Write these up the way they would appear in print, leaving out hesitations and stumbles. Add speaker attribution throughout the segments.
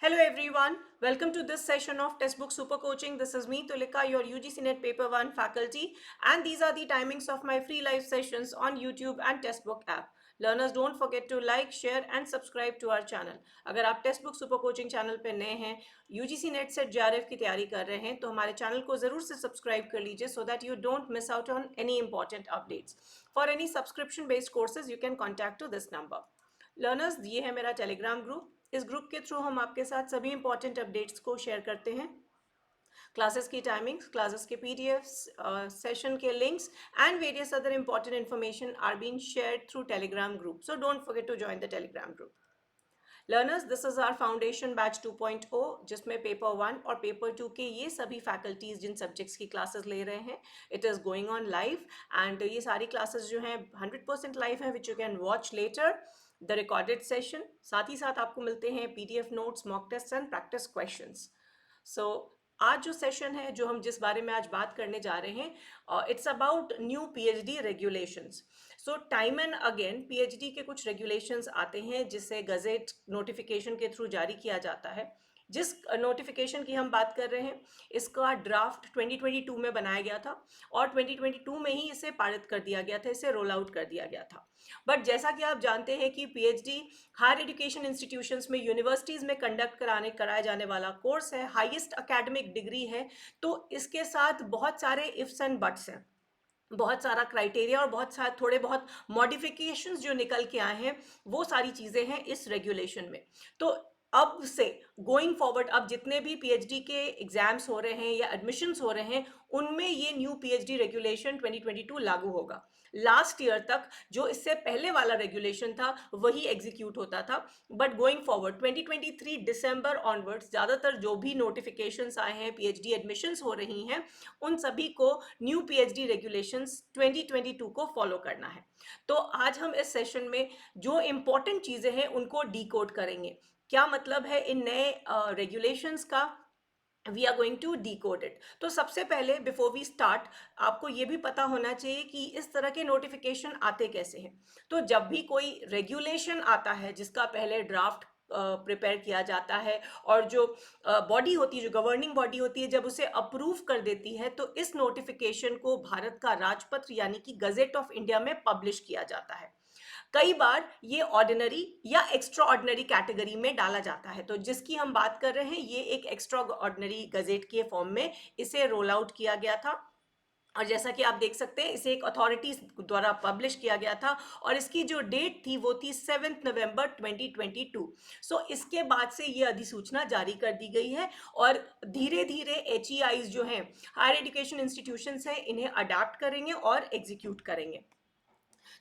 Speaker 1: Hello everyone, welcome to this session of Textbook Super Coaching. This is me Tulika, your UGC NET Paper 1 faculty, and these are the timings of my free live sessions on YouTube and Textbook app. Learners, don't forget to like, share and subscribe to our channel. अगर आप Textbook Super Coaching channel पे नए हैं, UGC NET से JRF की तैयारी कर रहे हैं, तो हमारे चैनल को ज़रूर से सब्सक्राइब कर लीजिए so that you don't miss out on any important updates. For any subscription based courses, you can contact to this number. Learners, ये है मेरा टेलीग्राम ग्रुप. इस ग्रुप के थ्रू हम आपके साथ सभी इंपॉर्टेंट अपडेट्स को शेयर करते हैं. क्लासेस की टाइमिंग्स, क्लासेस के पीडीएफ्स, सेशन के links and various other important information are being shared through Telegram group. So don't forget to join the Telegram group. Learners, this is our foundation batch 2.0, जिसमें paper 1 और paper 2 के ये सभी faculties जिन subjects की classes ले रहे हैं, it is going on live. And ये सारी क्लासेस जो हैं 100% लाइव हैं, which you can watch later the recorded session. साथ ही साथ आपको मिलते हैं PDF notes, mock test and practice questions. So आज जो सेशन है, जो हम जिस बारे में आज बात करने जा रहे हैं, it's about new PhD regulations. So time and again PhD के कुछ रेगुलेशंस आते हैं जिसे गजेट नोटिफिकेशन के थ्रू जारी किया जाता है. जिस नोटिफिकेशन की हम बात कर रहे हैं, इसका ड्राफ्ट 2022 में बनाया गया था और 2022 में ही इसे पारित कर दिया गया था, इसे रोल आउट कर दिया गया था. बट जैसा कि आप जानते हैं कि पीएचडी हायर एजुकेशन इंस्टीट्यूशंस में, यूनिवर्सिटीज़ में कंडक्ट कराया जाने वाला कोर्स है, हाईएस्ट एकेडमिक डिग्री है. तो इसके साथ बहुत सारे इफ्स एंड बट्स हैं, बहुत सारा क्राइटेरिया और बहुत सारे थोड़े बहुत मॉडिफिकेशंस जो निकल के आए हैं, वो सारी चीज़ें हैं इस रेगुलेशन में. तो अब से गोइंग फॉरवर्ड, अब जितने भी पीएचडी के एग्जाम्स हो रहे हैं या एडमिशन्स हो रहे हैं, उनमें ये न्यू पीएचडी रेगुलेशन 2022 लागू होगा. लास्ट ईयर तक जो इससे पहले वाला रेगुलेशन था वही एग्जीक्यूट होता था. But going forward 2023 December onwards ज़्यादातर जो भी नोटिफिकेशंस आए हैं, पीएचडी एडमिशन्स हो रही हैं, उन सभी को न्यू पीएचडी रेगुलेशंस 2022 को फॉलो करना है. तो आज हम इस सेशन में जो इम्पोर्टेंट चीज़ें हैं उनको डीकोड करेंगे. क्या मतलब है इन नए रेगुलेशंस का, we are going to decode it. तो सबसे पहले बिफोर वी स्टार्ट, आपको ये भी पता होना चाहिए कि इस तरह के नोटिफिकेशन आते कैसे हैं. तो जब भी कोई रेगुलेशन आता है जिसका पहले ड्राफ्ट प्रिपेयर किया जाता है और जो बॉडी होती है, जो गवर्निंग बॉडी होती है, जब उसे अप्रूव कर देती है, तो इस नोटिफिकेशन को भारत का राजपत्र यानी कि गजेट ऑफ इंडिया में पब्लिश किया जाता है. कई बार ये ऑर्डिनरी या एक्स्ट्रा ऑर्डिनरी कैटेगरी में डाला जाता है. तो जिसकी हम बात कर रहे हैं, ये एक एक्स्ट्रा ऑर्डिनरी गजेट के फॉर्म में इसे रोल आउट किया गया था. और जैसा कि आप देख सकते हैं, इसे एक अथॉरिटी द्वारा पब्लिश किया गया था और इसकी जो डेट थी वो थी 7 नवंबर 2022. सो इसके बाद से ये अधिसूचना जारी कर दी गई है और धीरे धीरे एचईआईज जो हैं, हायर एजुकेशन इंस्टीट्यूशंस हैं, इन्हें अडाप्ट करेंगे और एग्जीक्यूट करेंगे.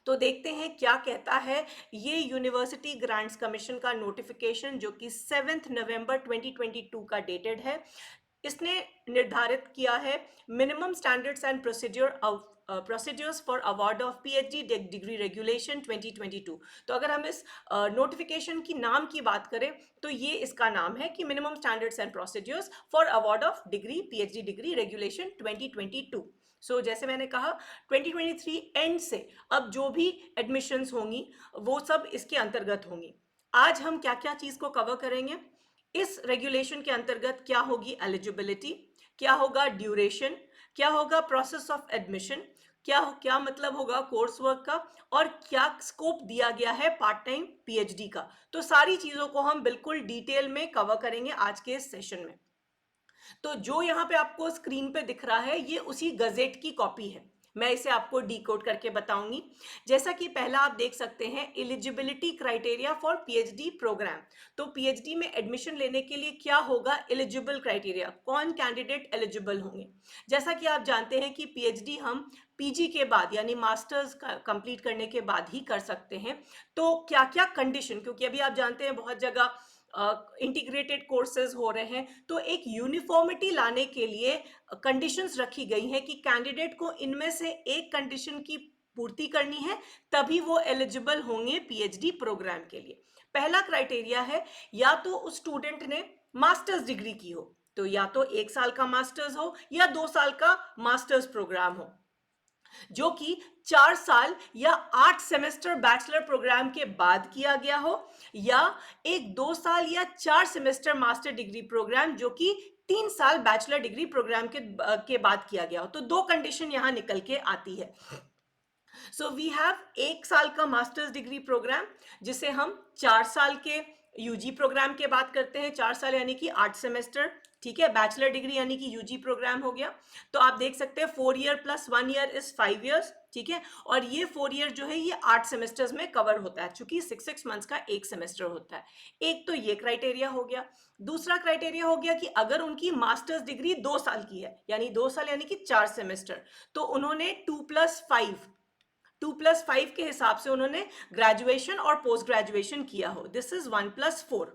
Speaker 1: तो देखते हैं क्या कहता है ये यूनिवर्सिटी ग्रांट्स कमीशन का नोटिफिकेशन, जो कि 7 नवंबर 2022 का डेटेड है. इसने निर्धारित किया है minimum standards and procedures for award of PhD degree regulation 2022. तो अगर हम इस नोटिफिकेशन की नाम की बात करें, तो ये इसका नाम है कि minimum standards and procedures for award of degree, PhD degree regulation 2022. सो जैसे मैंने कहा, 2023 एंड से अब जो भी एडमिशन्स होंगी वो सब इसके अंतर्गत होंगी. आज हम क्या क्या चीज़ को कवर करेंगे. इस रेगुलेशन के अंतर्गत क्या होगी एलिजिबिलिटी, क्या होगा ड्यूरेशन, क्या होगा प्रोसेस ऑफ एडमिशन, क्या क्या मतलब होगा कोर्स वर्क का, और क्या स्कोप दिया गया है पार्ट टाइम पीएचडी का. तो सारी चीज़ों को हम बिल्कुल डिटेल में कवर करेंगे आज के इस सेशन में. तो जो यहाँ पे आपको स्क्रीन पे दिख रहा है, ये उसी गजेट की कॉपी है. मैं इसे आपको डीकोड करके बताऊंगी. जैसा कि पहला आप देख सकते हैं, eligibility criteria for PhD programme. तो पीएचडी में एडमिशन लेने के लिए क्या होगा एलिजिबल क्राइटेरिया, कौन कैंडिडेट एलिजिबल होंगे. जैसा कि आप जानते हैं कि पीएचडी हम पीजी के बाद यानी मास्टर्स कंप्लीट करने के बाद ही कर सकते हैं. तो क्या क्या कंडीशन, क्योंकि अभी आप जानते हैं बहुत जगह इंटीग्रेटेड कोर्सेज हो रहे हैं, तो एक यूनिफॉर्मिटी लाने के लिए कंडीशंस रखी गई हैं कि कैंडिडेट को इनमें से एक कंडीशन की पूर्ति करनी है, तभी वो एलिजिबल होंगे पीएचडी प्रोग्राम के लिए. पहला क्राइटेरिया है, या तो उस स्टूडेंट ने मास्टर्स डिग्री की हो, तो या तो 1 साल का मास्टर्स हो या 2 साल का मास्टर्स प्रोग्राम हो. जो कि 4 साल या 8 सेमेस्टर बैचलर प्रोग्राम के बाद किया गया हो, या एक 2 साल या 4 सेमेस्टर मास्टर डिग्री प्रोग्राम जो कि 3 साल बैचलर डिग्री प्रोग्राम के बाद किया गया हो। तो दो कंडीशन यहां निकल के आती है। सो वी हैव 1 साल का मास्टर्स डिग्री प्रोग्राम जिसे हम 4 साल के यूजी प्रोग्राम के बात करते हैं, 4 साल यानी कि 8 सेमेस्टर, ठीक है। बैचलर डिग्री यानी कि यूजी प्रोग्राम हो गया। तो आप देख सकते हैं 4 year plus 1 year is 5 years, ठीक है। और ये 4 ईयर जो है ये 8 सेमेस्टर्स में कवर होता है, चूंकि 6 मंथ्स का एक सेमेस्टर होता है। एक तो ये क्राइटेरिया हो गया। दूसरा क्राइटेरिया हो गया कि अगर उनकी मास्टर्स डिग्री 2 साल की है, यानी 2 साल यानी कि 4 सेमेस्टर, तो उन्होंने 2+5 के हिसाब से उन्होंने ग्रेजुएशन और पोस्ट ग्रेजुएशन किया हो। दिस इज 1+4,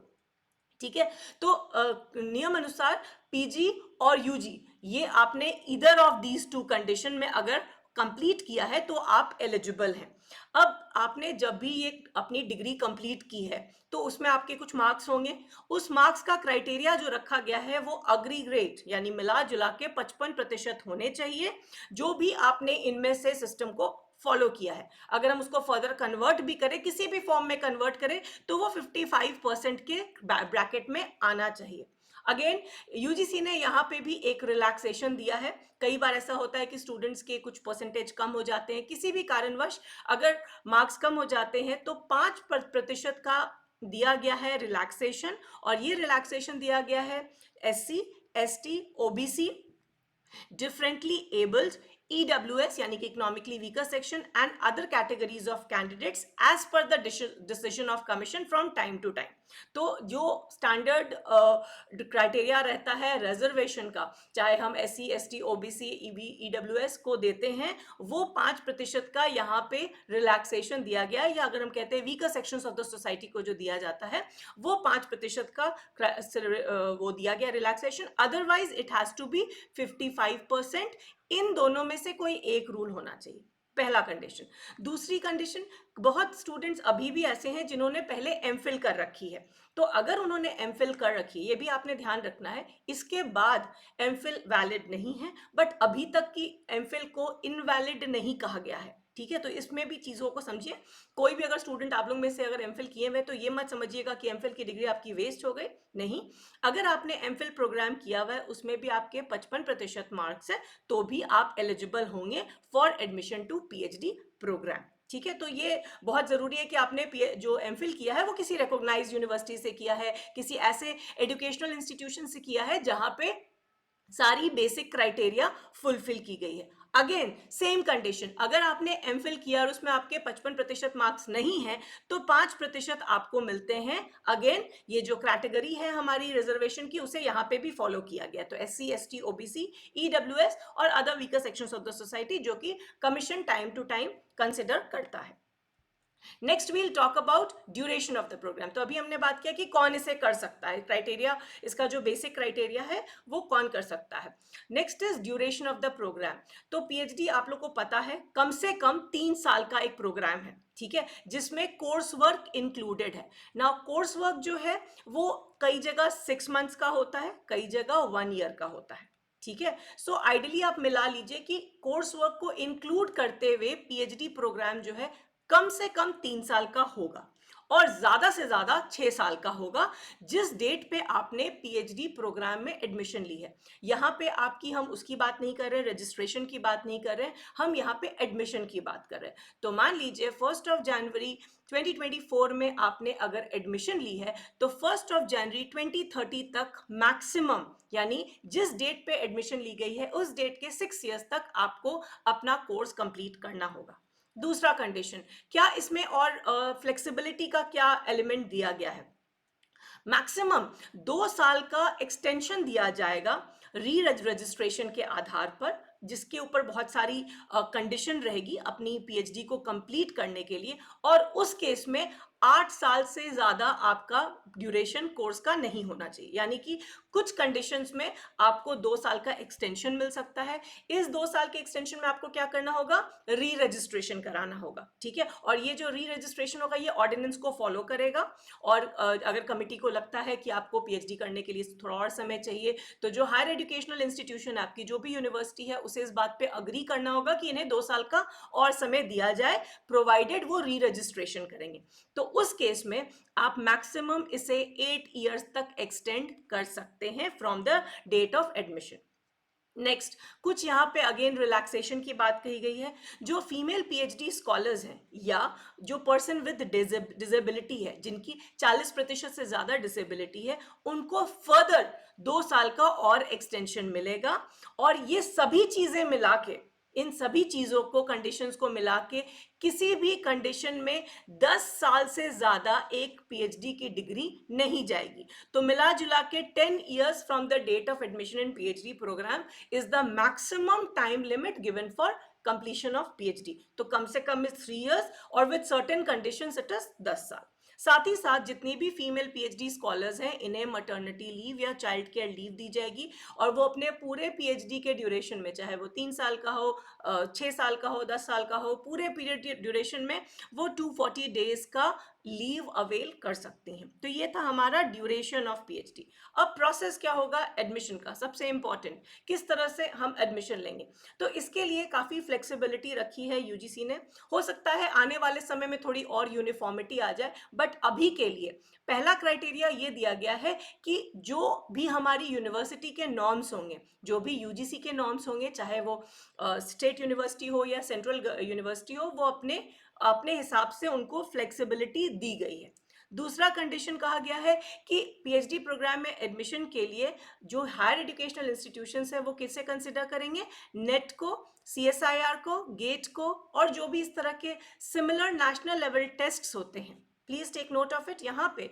Speaker 1: ठीक है। तो नियम अनुसार पीजी और यूजी ये आपने इधर ऑफ दीज टू कंडीशन में अगर कंप्लीट किया है तो आप एलिजिबल हैं। अब आपने जब भी ये अपनी डिग्री कंप्लीट की है तो उसमें आपके कुछ मार्क्स होंगे। उस मार्क्स का क्राइटेरिया जो रखा गया है वो अग्रीग्रेट यानी मिला जुला के 55% होने चाहिए, जो भी आपने इनमें से सिस्टम को फॉलो किया है। अगर हम उसको फर्दर कन्वर्ट भी करें, किसी भी फॉर्म में कन्वर्ट करें, तो वो 55% के ब्रैकेट में आना चाहिए। अगेन यूजीसी ने यहाँ पे भी एक रिलैक्सेशन दिया है। कई बार ऐसा होता है कि स्टूडेंट्स के कुछ परसेंटेज कम हो जाते हैं, किसी भी कारणवश अगर मार्क्स कम हो जाते हैं तो 5% का दिया गया है रिलैक्सेशन। और ये रिलैक्सेशन दिया गया है SC, ST, OBC, differently abled, EWS यानी कि economically weaker section and other categories of candidates as per the decision of commission from time to time. तो जो स्टैंडर्ड क्राइटेरिया रहता है रिजर्वेशन का, चाहे हम SC, ST, OBC, EWS को देते हैं, वो 5% का यहाँ पे रिलैक्सेशन दिया गया है, या अगर हम कहते हैं weaker sections of the society को जो दिया जाता है वो 5% का वो दिया गया relaxation. Otherwise it has to be 55%। इन दोनों में से कोई एक रूल होना चाहिए, पहला कंडीशन। दूसरी कंडीशन, बहुत स्टूडेंट्स अभी भी ऐसे हैं जिन्होंने पहले एमफिल कर रखी है। तो अगर उन्होंने एमफिल कर रखी है, ये भी आपने ध्यान रखना है, इसके बाद एमफिल वैलिड नहीं है, बट अभी तक की एमफिल को इनवैलिड नहीं कहा गया है, ठीक है। तो इसमें भी चीजों को समझिए। कोई भी अगर स्टूडेंट आप लोग में से अगर एमफिल किए हुए तो ये मत समझिएगा कि एमफिल की डिग्री आपकी वेस्ट हो गई, नहीं। अगर आपने एमफिल प्रोग्राम किया हुआ है, उसमें भी आपके 55% मार्क्स है, तो भी आप एलिजिबल होंगे for admission to PhD programme, ठीक है। तो ये बहुत जरूरी है कि आपने जो एमफिल किया है वो किसी रिकॉग्नाइज्ड यूनिवर्सिटी से किया है, किसी ऐसे एजुकेशनल इंस्टीट्यूशन से किया है जहां पे सारी बेसिक क्राइटेरिया फुलफिल की गई है। अगेन सेम कंडीशन, अगर आपने एमफिल किया और उसमें आपके 55% मार्क्स नहीं है तो 5% आपको मिलते हैं। अगेन ये जो कैटेगरी है हमारी रिजर्वेशन की, उसे यहाँ पे भी फॉलो किया गया। तो SC, ST, OBC, EWS और other weaker sections of the society जो कि commission time to time consider करता है। Next we'll talk about duration of the programme. तो अभी हमने बात किया कि कौन इसे कर सकता है, क्राइटेरिया, इसका जो बेसिक क्राइटेरिया है वो कौन कर सकता है। Next is duration of the programme. तो PhD आप लोग को पता है कम से कम 3 साल का एक प्रोग्राम है, ठीक है, जिसमें कोर्स वर्क इंक्लूडेड है ना। कोर्स वर्क जो है वो कई जगह 6 मंथ्स का होता है, कई जगह 1 ईयर का होता है, ठीक है। सो आइडियली आप मिला लीजिए कि कोर्स वर्क को इंक्लूड करते हुए PhD प्रोग्राम जो है कम से कम 3 साल का होगा और ज्यादा से ज्यादा 6 साल का होगा, जिस डेट पे आपने PhD प्रोग्राम में एडमिशन ली है। यहाँ पे आपकी, हम उसकी बात नहीं कर रहे, रजिस्ट्रेशन की बात नहीं कर रहे, हम यहाँ पे एडमिशन की बात कर रहे हैं। तो मान लीजिए 1 जनवरी 2024 में आपने अगर एडमिशन ली है तो 1 जनवरी 2030 तक मैक्सिमम, यानी जिस डेट पे एडमिशन ली गई है उस डेट के 6 ईयर्स तक आपको अपना कोर्स कंप्लीट करना होगा। दूसरा कंडीशन, क्या इसमें और फ्लेक्सिबिलिटी का क्या एलिमेंट दिया गया है? मैक्सिमम 2 साल का एक्सटेंशन दिया जाएगा री रजिस्ट्रेशन के आधार पर, जिसके ऊपर बहुत सारी कंडीशन रहेगी अपनी PhD को कंप्लीट करने के लिए। और उस केस में 8 साल से ज्यादा आपका ड्यूरेशन कोर्स का नहीं होना चाहिए, यानी कि कुछ कंडीशंस में आपको 2 साल का एक्सटेंशन मिल सकता है। इस 2 साल के एक्सटेंशन में आपको क्या करना होगा? री रजिस्ट्रेशन कराना होगा, ठीक है। और ये जो री रजिस्ट्रेशन होगा ये ऑर्डिनेंस को फॉलो करेगा। और अगर कमिटी को लगता है कि आपको PhD करने के लिए थोड़ा और समय चाहिए तो जो हायर एजुकेशनल इंस्टीट्यूशन आपकी, जो भी यूनिवर्सिटी है, उसे इस बात पे अग्री करना होगा कि इन्हें 2 साल का और समय दिया जाए, प्रोवाइडेड वो री रजिस्ट्रेशन करेंगे। तो उस केस में आप मैक्सिमम इसे 8 ईयर्स तक एक्सटेंड कर सकते हैं from the date of admission. Next, कुछ यहाँ पे अगेन रिलैक्सेशन की बात कही गई है। जो फीमेल पीएचडी स्कॉलर्स हैं या जो पर्सन विद डिसेबिलिटी है, जिनकी 40% से ज्यादा डिसेबिलिटी है, उनको फर्दर 2 साल का और एक्सटेंशन मिलेगा। और ये सभी चीजें मिला के, इन सभी चीजों को, कंडीशंस को मिला के, किसी भी कंडीशन में 10 साल से ज्यादा एक पीएचडी की डिग्री नहीं जाएगी। तो मिला जुला के 10 years from the date of admission in PhD programme is the maximum time limit given for completion of PhD. तो कम से कम is 3 years और with certain conditions it is 10 साल। साथ ही साथ जितनी भी फीमेल पीएचडी स्कॉलर्स हैं, इन्हें मटर्निटी लीव या चाइल्ड केयर लीव दी जाएगी और वो अपने पूरे पीएचडी के ड्यूरेशन में, चाहे वो 3 साल का हो, 6 साल का हो, 10 साल का हो, पूरे पीरियड ड्यूरेशन में वो 240 डेज का लीव अवेल कर सकती हैं। तो ये था हमारा ड्यूरेशन ऑफ पीएचडी। अब प्रोसेस क्या होगा एडमिशन का, सबसे इंपॉर्टेंट, किस तरह से हम एडमिशन लेंगे। तो इसके लिए काफ़ी फ्लेक्सिबिलिटी रखी है यूजीसी ने। हो सकता है आने वाले समय में थोड़ी और यूनिफॉर्मिटी आ जाए, बट अभी के लिए पहला क्राइटेरिया ये दिया गया है कि जो भी हमारी यूनिवर्सिटी के नॉर्म्स होंगे, जो भी यूजीसी के नॉर्म्स होंगे, चाहे वो स्टेट यूनिवर्सिटी हो या सेंट्रल यूनिवर्सिटी हो, वो अपने अपने हिसाब से उनको फ्लेक्सिबिलिटी दी गई है। दूसरा कंडीशन कहा गया है कि पीएचडी प्रोग्राम में एडमिशन के लिए जो हायर एजुकेशनल इंस्टीट्यूशंस है वो किसे कंसिडर करेंगे, नेट को, सीएसआईआर को, गेट को, और जो भी इस तरह के सिमिलर नेशनल लेवल टेस्ट्स होते हैं। Please take note of it, यहाँ पे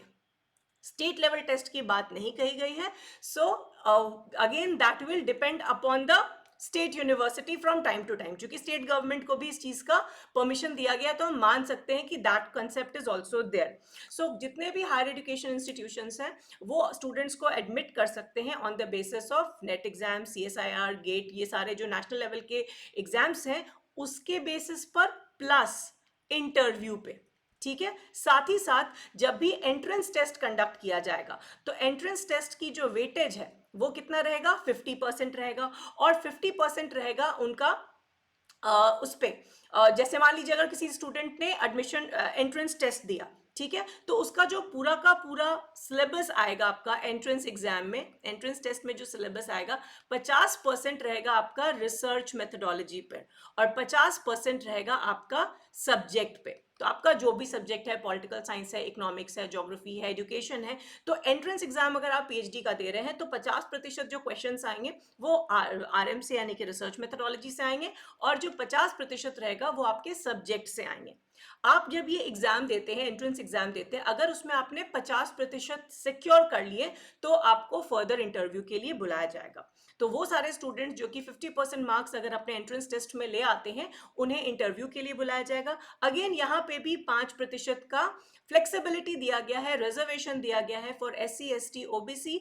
Speaker 1: स्टेट लेवल टेस्ट की बात नहीं कही गई है। So again that will depend upon the state university from time to time. क्योंकि स्टेट गवर्नमेंट को भी इस चीज का परमिशन दिया गया, तो हम मान सकते हैं कि that concept is also there. So जितने भी हायर एजुकेशन इंस्टीट्यूशंस हैं वो स्टूडेंट्स को एडमिट कर सकते हैं on the basis of NET exam, CSIR, GATE, ये सारे जो नेशनल लेवल के एग्जाम्स हैं उसके बेसिस पर, प्लस इंटरव्यू पे। ठीक है, साथ ही साथ जब भी एंट्रेंस टेस्ट कंडक्ट किया जाएगा तो एंट्रेंस टेस्ट की जो वेटेज है वो कितना रहेगा, 50% रहेगा। और 50% रहेगा उनका उस पे, जैसे मान लीजिए अगर किसी स्टूडेंट ने एडमिशन एंट्रेंस टेस्ट दिया, ठीक है, तो उसका जो पूरा का पूरा सिलेबस आएगा आपका एंट्रेंस एग्जाम में, एंट्रेंस टेस्ट में जो सिलेबस आएगा, 50% रहेगा आपका रिसर्च मेथोडोलॉजी पे और 50% रहेगा आपका सब्जेक्ट पे। तो आपका जो भी सब्जेक्ट है, पॉलिटिकल साइंस है, इकोनॉमिक्स है, ज्योग्राफी है, एजुकेशन है, तो एंट्रेंस एग्जाम अगर आप पीएचडी का दे रहे हैं तो 50% जो क्वेश्चंस आएंगे वो आरएम से यानी कि रिसर्च मेथोडोलॉजी से आएंगे, और जो 50% रहेगा वो आपके सब्जेक्ट से आएंगे। आप जब ये एग्जाम देते हैं, एंट्रेंस एग्जाम देते हैं, अगर उसमें आपने 50% सिक्योर कर लिए तो आपको फर्दर इंटरव्यू के लिए बुलाया जाएगा। तो वो सारे स्टूडेंट्स जो कि 50% मार्क्स अगर अपने एंट्रेंस टेस्ट में ले आते हैं उन्हें इंटरव्यू के लिए बुलाया जाएगा। अगेन यहाँ पे भी 5% का फ्लेक्सिबिलिटी दिया गया है, रिजर्वेशन दिया गया है for SC, ST, OBC,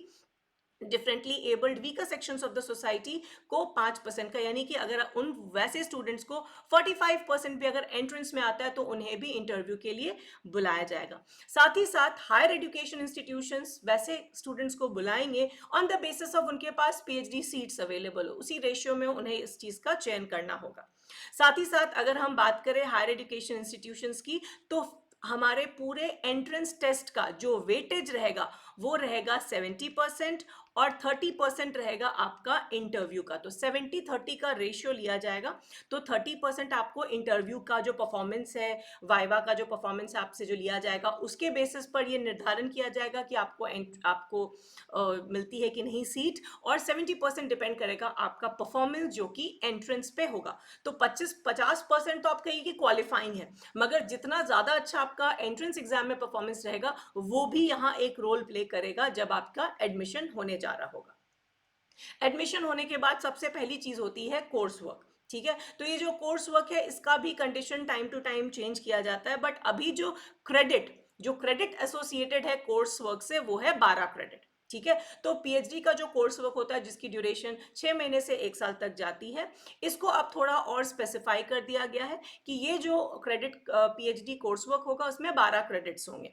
Speaker 1: differently abled weaker sections of the society को 5% का, यानी कि अगर उन वैसे स्टूडेंट्स को 45% भी अगर एंट्रेंस में आता है तो उन्हें भी इंटरव्यू के लिए बुलाया जाएगा। साथ ही साथ हायर एजुकेशन इंस्टीट्यूशंस वैसे स्टूडेंट्स को बुलाएंगे ऑन द बेसिस ऑफ उनके पास पीएचडी सीट्स अवेलेबल हो, उसी रेशियो में उन्हें इस चीज का चयन करना होगा। साथ ही साथ अगर हम बात करें हायर एजुकेशन इंस्टीट्यूशंस की, तो हमारे पूरे एंट्रेंस टेस्ट का जो वेटेज रहेगा वो रहेगा 70% और 30% रहेगा आपका इंटरव्यू का। तो 70-30 का रेशियो लिया जाएगा। तो 30% आपको इंटरव्यू का जो परफॉर्मेंस है, वाइवा का जो परफॉर्मेंस है आपसे जो लिया जाएगा, उसके बेसिस पर ये निर्धारण किया जाएगा कि आपको मिलती है कि नहीं सीट, और 70% डिपेंड करेगा आपका परफॉर्मेंस जो कि एंट्रेंस पे होगा। तो 50% तो आप कहिए कि क्वालिफाइंग है, मगर जितना ज्यादा अच्छा आपका एंट्रेंस एग्जाम में परफॉर्मेंस रहेगा वो भी यहाँ एक रोल प्ले करेगा जब आपका एडमिशन होने जा रहा होगा। एडमिशन होने के बाद सबसे पहली चीज होती है कोर्स वर्क। ठीक है, तो ये जो कोर्स वर्क है इसका भी condition time to time change किया जाता है, बट अभी जो क्रेडिट एसोसिएटेड है कोर्स वर्क से वो है 12 क्रेडिट। ठीक है, तो पीएचडी का जो कोर्स वर्क होता है जिसकी ड्यूरेशन 6 महीने से 1 साल तक जाती है, इसको अब थोड़ा और स्पेसिफाई कर दिया गया है कि ये जो क्रेडिट पीएचडी कोर्स वर्क होगा उसमें 12 क्रेडिट्स होंगे।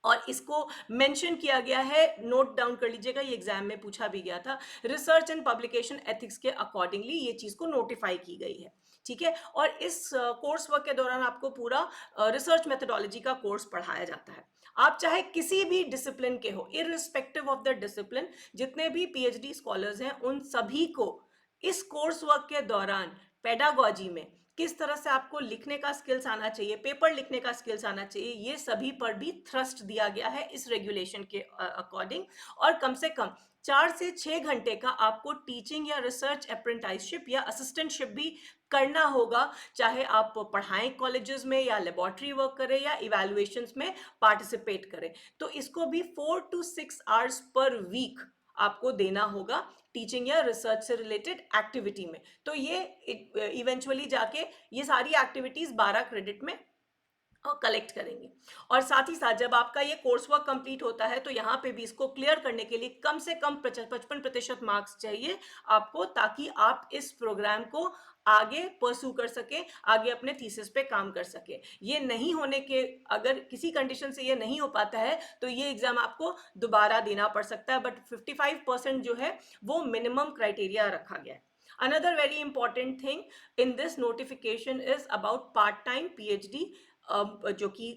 Speaker 1: और इसको मेंशन किया गया है, नोट डाउन कर लीजिएगा, ये एग्जाम में पूछा भी गया था, रिसर्च एंड पब्लिकेशन एथिक्स के अकॉर्डिंगली ये चीज को नोटिफाई की गई है। ठीक है, और इस कोर्स वर्क के दौरान आपको पूरा रिसर्च मेथोडोलॉजी का कोर्स पढ़ाया जाता है। आप चाहे किसी भी डिसिप्लिन के हो, इररिस्पेक्टिव ऑफ द डिसिप्लिन, जितने भी पीएचडी स्कॉलर्स हैं उन सभी को इस कोर्स वर्क के दौरान पेडागोजी में किस तरह से आपको लिखने का स्किल्स आना चाहिए, पेपर लिखने का स्किल्स आना चाहिए, ये सभी पर भी थ्रस्ट दिया गया है इस रेगुलेशन के अकॉर्डिंग। और कम से कम 4 से 6 घंटे का आपको टीचिंग या रिसर्च अप्रेंटिसशिप या असिस्टेंटशिप भी करना होगा, चाहे आप पढ़ाएं कॉलेजेस में या लेबोरेटरी वर्क करें या इवैल्यूएशंस में पार्टिसिपेट करें। तो इसको भी 4 to 6 आवर्स पर वीक आपको देना होगा टीचिंग या रिसर्च से रिलेटेड एक्टिविटी में। तो ये इवेंचुअली जाके ये सारी एक्टिविटीज 12 क्रेडिट में कलेक्ट करेंगे। और साथ ही साथ जब आपका ये कोर्स वर्क कंप्लीट होता है तो यहाँ पे भी इसको क्लियर करने के लिए कम से कम 55% मार्क्स चाहिए आपको, ताकि आप इस प्रोग्राम को आगे परस्यू कर सके, आगे अपने थीसिस पे काम कर सके। ये नहीं होने के, अगर किसी कंडीशन से ये नहीं हो पाता है तो ये एग्जाम आपको दोबारा देना पड़ सकता है, बट 55% जो है वो मिनिमम क्राइटेरिया रखा गया है। Another very important thing in this notification is about part-time PhD, जो कि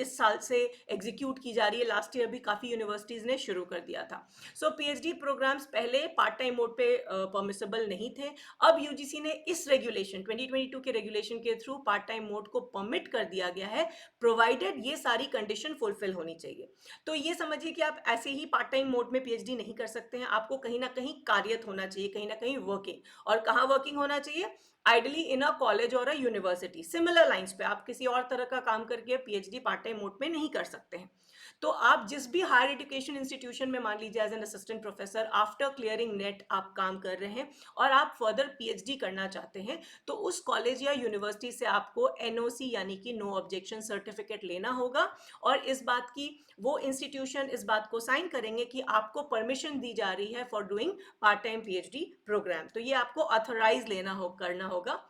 Speaker 1: इस साल से एग्जीक्यूट की जा रही है। लास्ट ईयर भी काफ़ी यूनिवर्सिटीज़ ने शुरू कर दिया था। सो पीएचडी प्रोग्राम्स पहले पार्ट टाइम मोड पे परमिसेबल नहीं थे। अब यूजीसी ने इस रेगुलेशन 2022 के रेगुलेशन के थ्रू पार्ट टाइम मोड को परमिट कर दिया गया है, प्रोवाइडेड ये सारी कंडीशन फुलफिल होनी चाहिए। तो ये समझिए कि आप ऐसे ही पार्ट टाइम मोड में पीएचडी नहीं कर सकते हैं, आपको कहीं ना कहीं कार्यरत होना चाहिए, कहीं ना कहीं वर्किंग। और कहाँ वर्किंग होना चाहिए? आइडली इन अ कॉलेज और अ यूनिवर्सिटी। सिमिलर लाइंस पे आप किसी और तरह का काम करके पीएचडी पार्ट टाइम मोड में नहीं कर सकते हैं। तो आप जिस भी हायर एजुकेशन इंस्टीट्यूशन में मान लीजिए as an assistant professor after clearing NET आप काम कर रहे हैं और आप फर्दर पीएचडी करना चाहते हैं, तो उस कॉलेज या यूनिवर्सिटी से आपको एनओसी यानी कि नो ऑब्जेक्शन सर्टिफिकेट लेना होगा। और इस बात की वो इंस्टीट्यूशन इस बात को साइन करेंगे कि आपको परमिशन दी जा रही है for doing part time PhD programme. तो ये आपको ऑथराइज करना होगा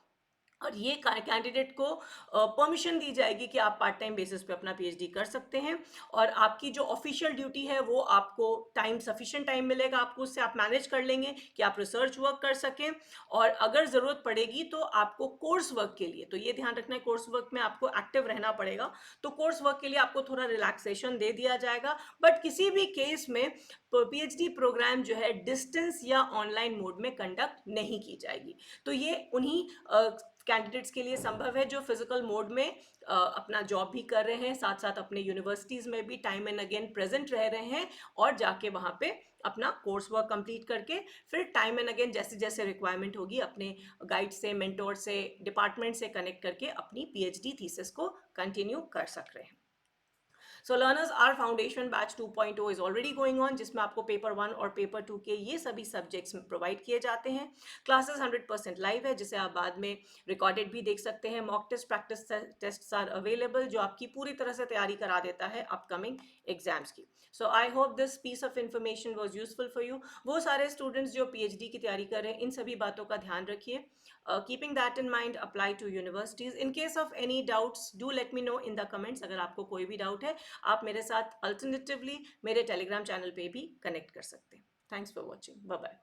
Speaker 1: और ये कैंडिडेट को परमिशन दी जाएगी कि आप पार्ट टाइम बेसिस पे अपना पीएचडी कर सकते हैं। और आपकी जो ऑफिशियल ड्यूटी है वो आपको टाइम सफिशिएंट टाइम मिलेगा आपको, उससे आप मैनेज कर लेंगे कि आप रिसर्च वर्क कर सकें। और अगर ज़रूरत पड़ेगी तो आपको कोर्स वर्क के लिए, तो ये ध्यान रखना है कोर्स वर्क में आपको एक्टिव रहना पड़ेगा, तो कोर्स वर्क के लिए आपको थोड़ा रिलैक्सेशन दे दिया जाएगा। बट किसी भी केस में पीएचडी प्रोग्राम जो है डिस्टेंस या ऑनलाइन मोड में कंडक्ट नहीं की जाएगी। तो ये उन्हीं कैंडिडेट्स के लिए संभव है जो फिजिकल मोड में अपना जॉब भी कर रहे हैं, साथ साथ अपने यूनिवर्सिटीज़ में भी टाइम एंड अगेन प्रेजेंट रह रहे हैं और जाके वहाँ पे अपना कोर्स वर्क कंप्लीट करके फिर टाइम एंड अगेन जैसे जैसे रिक्वायरमेंट होगी अपने गाइड से, मेंटोर से, डिपार्टमेंट से कनेक्ट करके अपनी पीएचडी थीसिस को कंटिन्यू कर सक रहे हैं। So learners, are foundation batch 2.0 is already going on, जिसमें आपको पेपर 1 और पेपर 2 के ये सभी सब्जेक्ट्स प्रोवाइड किए जाते हैं। क्लासेस 100% लाइव है, जिसे आप बाद में रिकॉर्डेड भी देख सकते हैं। Mock test, practice test are available, जो आपकी पूरी तरह से तैयारी करा देता है अपकमिंग एग्जाम्स की। So I hope this piece of information was useful for you. वो सारे स्टूडेंट्स जो पीएचडी की तैयारी कर रहे हैं, इन सभी बातों का ध्यान रखिए। Keeping that in mind, apply to universities. In case of any doubts, do let me know in the comments. अगर आपको कोई भी डाउट है आप मेरे साथ अल्टरनेटिवली मेरे टेलीग्राम चैनल पे भी कनेक्ट कर सकते हैं। Thanks for watching, bye bye.